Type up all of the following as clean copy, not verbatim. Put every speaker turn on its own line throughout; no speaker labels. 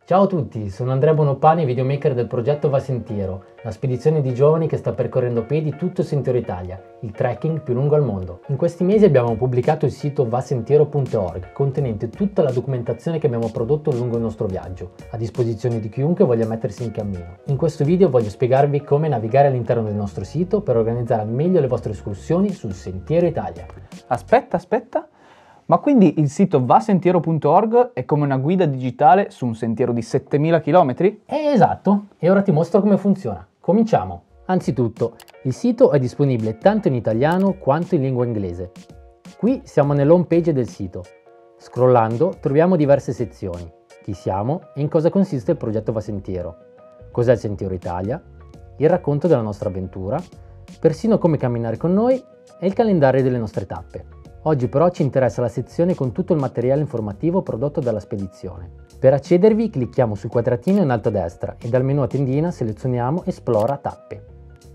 Ciao a tutti, sono Andrea Bonopani, videomaker del progetto Va Sentiero, la spedizione di giovani che sta percorrendo a piedi tutto il Sentiero Italia, il trekking più lungo al mondo. In questi mesi abbiamo pubblicato il sito vasentiero.org, contenente tutta la documentazione che abbiamo prodotto lungo il nostro viaggio, a disposizione di chiunque voglia mettersi in cammino. In questo video voglio spiegarvi come navigare all'interno del nostro sito per organizzare al meglio le vostre escursioni sul Sentiero Italia.
Aspetta. Ma quindi il sito vasentiero.org è come una guida digitale su un sentiero di 7000 km?
Esatto, e ora ti mostro come funziona. Cominciamo! Anzitutto, il sito è disponibile tanto in italiano quanto in lingua inglese. Qui siamo nell'home page del sito. Scrollando troviamo diverse sezioni. Chi siamo e in cosa consiste il progetto Va Sentiero. Cos'è il Sentiero Italia, il racconto della nostra avventura, persino come camminare con noi e il calendario delle nostre tappe. Oggi però ci interessa la sezione con tutto il materiale informativo prodotto dalla spedizione. Per accedervi clicchiamo sul quadratino in alto a destra e dal menu a tendina selezioniamo Esplora tappe.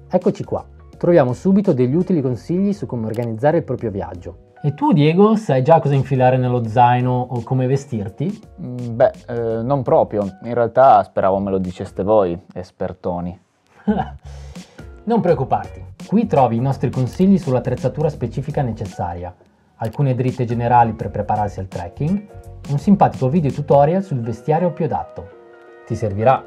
Eccoci qua, troviamo subito degli utili consigli su come organizzare il proprio viaggio. E tu Diego, sai già cosa infilare nello zaino o come vestirti?
Non proprio, in realtà speravo me lo diceste voi, espertoni.
Non preoccuparti, qui trovi i nostri consigli sull'attrezzatura specifica necessaria, alcune dritte generali per prepararsi al trekking e un simpatico video tutorial sul vestiario più adatto. Ti servirà!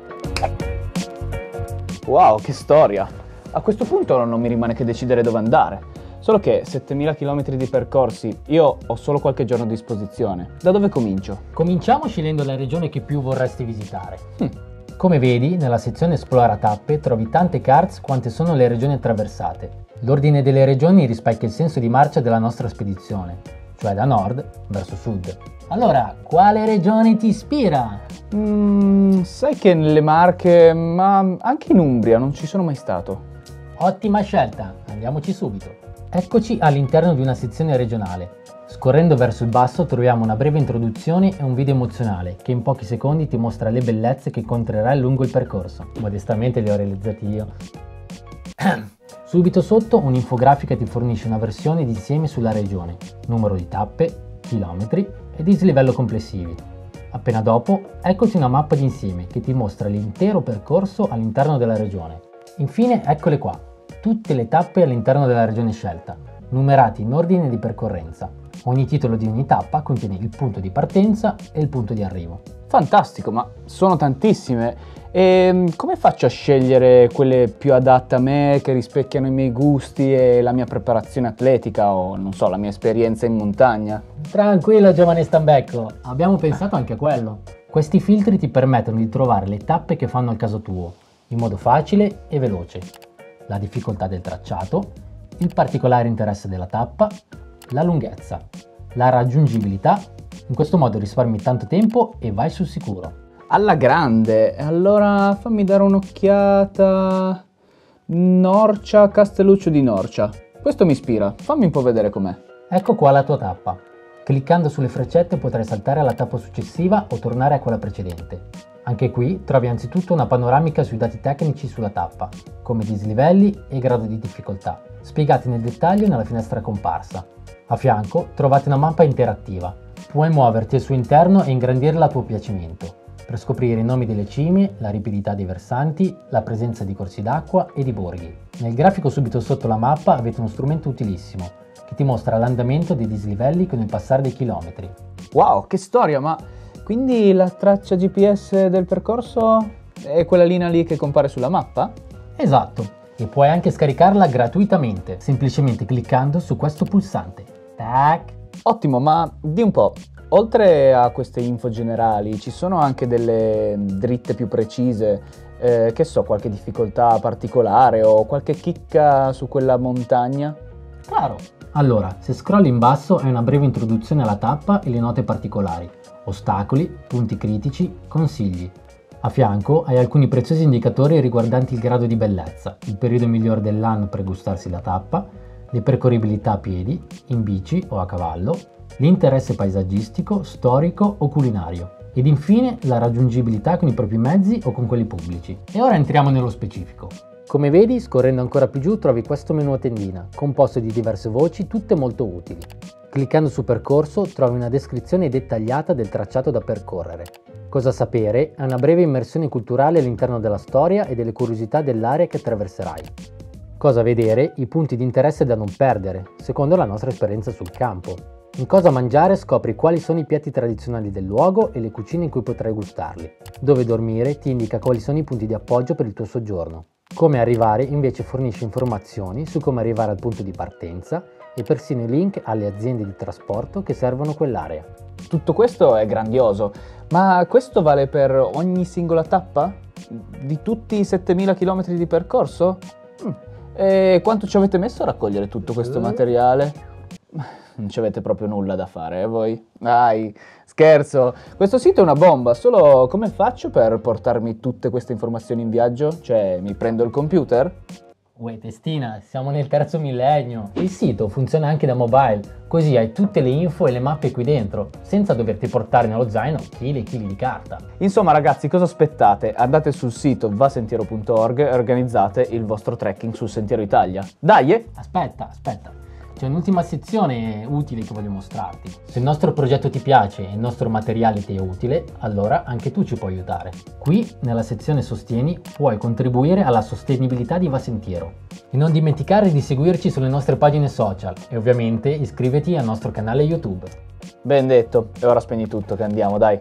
Wow, che storia! A questo punto non mi rimane che decidere dove andare. Solo che 7000 km di percorsi, io ho solo qualche giorno a disposizione. Da dove comincio?
Cominciamo scegliendo la regione che più vorresti visitare. Come vedi, nella sezione Esplora tappe trovi tante cards quante sono le regioni attraversate. L'ordine delle regioni rispecchia il senso di marcia della nostra spedizione, cioè da nord verso sud. Allora, quale regione ti ispira?
Sai che nelle Marche, ma anche in Umbria non ci sono mai stato.
Ottima scelta, andiamoci subito. Eccoci all'interno di una sezione regionale. Scorrendo verso il basso troviamo una breve introduzione e un video emozionale che in pochi secondi ti mostra le bellezze che incontrerai lungo il percorso. Modestamente li ho realizzati io. Subito sotto un'infografica ti fornisce una versione di insieme sulla regione, numero di tappe, chilometri e dislivello complessivi. Appena dopo, eccoci una mappa di insieme che ti mostra l'intero percorso all'interno della regione. Infine, eccole qua, tutte le tappe all'interno della regione scelta, numerati in ordine di percorrenza. Ogni titolo di ogni tappa contiene il punto di partenza e il punto di arrivo.
Fantastico, ma sono tantissime. E come faccio a scegliere quelle più adatte a me, che rispecchiano i miei gusti e la mia preparazione atletica o, non so, la mia esperienza in montagna?
Tranquillo giovane Stambecco, abbiamo pensato anche a quello. Questi filtri ti permettono di trovare le tappe che fanno al caso tuo, in modo facile e veloce. La difficoltà del tracciato, il particolare interesse della tappa, la lunghezza, la raggiungibilità. In questo modo risparmi tanto tempo e vai sul sicuro.
Alla grande, allora fammi dare un'occhiata. Norcia, Castelluccio di Norcia. Questo mi ispira, fammi un po' vedere com'è.
Ecco qua la tua tappa. Cliccando sulle freccette potrai saltare alla tappa successiva o tornare a quella precedente. Anche qui trovi anzitutto una panoramica sui dati tecnici sulla tappa, come dislivelli e grado di difficoltà, spiegati nel dettaglio nella finestra comparsa. A fianco trovate una mappa interattiva. Puoi muoverti al suo interno e ingrandirla a tuo piacimento, per scoprire i nomi delle cime, la ripidità dei versanti, la presenza di corsi d'acqua e di borghi. Nel grafico subito sotto la mappa avete uno strumento utilissimo, che ti mostra l'andamento dei dislivelli con il passare dei chilometri.
Wow, che storia, ma quindi la traccia GPS del percorso è quella linea lì che compare sulla mappa?
Esatto, e puoi anche scaricarla gratuitamente, semplicemente cliccando su questo pulsante. Tac!
Ottimo, ma di un po'. Oltre a queste info generali, ci sono anche delle dritte più precise, che so, qualche difficoltà particolare o qualche chicca su quella montagna?
Claro! Allora, se scrolli in basso hai una breve introduzione alla tappa e le note particolari, ostacoli, punti critici, consigli. A fianco hai alcuni preziosi indicatori riguardanti il grado di bellezza, il periodo migliore dell'anno per gustarsi la tappa, le percorribilità a piedi, in bici o a cavallo, l'interesse paesaggistico, storico o culinario ed infine la raggiungibilità con i propri mezzi o con quelli pubblici. E ora entriamo nello specifico. Come vedi, scorrendo ancora più giù trovi questo menu a tendina, composto di diverse voci, tutte molto utili. Cliccando su percorso trovi una descrizione dettagliata del tracciato da percorrere. Cosa sapere è una breve immersione culturale all'interno della storia e delle curiosità dell'area che attraverserai. Cosa vedere, i punti di interesse da non perdere, secondo la nostra esperienza sul campo. In Cosa mangiare scopri quali sono i piatti tradizionali del luogo e le cucine in cui potrai gustarli. Dove dormire ti indica quali sono i punti di appoggio per il tuo soggiorno. Come arrivare invece fornisce informazioni su come arrivare al punto di partenza e persino i link alle aziende di trasporto che servono quell'area.
Tutto questo è grandioso, ma questo vale per ogni singola tappa? Di tutti i 7000 km di percorso? E quanto ci avete messo a raccogliere tutto questo materiale? Non ci avete proprio nulla da fare, voi? Dai, scherzo! Questo sito è una bomba, solo come faccio per portarmi tutte queste informazioni in viaggio? Cioè, mi prendo il computer?
Uè testina, siamo nel terzo millennio. Il sito funziona anche da mobile, così hai tutte le info e le mappe qui dentro, senza doverti portare nello zaino chili e chili di carta.
Insomma ragazzi, cosa aspettate? Andate sul sito vasentiero.org e organizzate il vostro trekking sul Sentiero Italia. Dai!
Aspetta. C'è un'ultima sezione utile che voglio mostrarti. Se il nostro progetto ti piace e il nostro materiale ti è utile, allora anche tu ci puoi aiutare. Qui, nella sezione Sostieni, puoi contribuire alla sostenibilità di Va Sentiero. E non dimenticare di seguirci sulle nostre pagine social e ovviamente iscriviti al nostro canale YouTube.
Ben detto, e ora spegni tutto che andiamo, dai!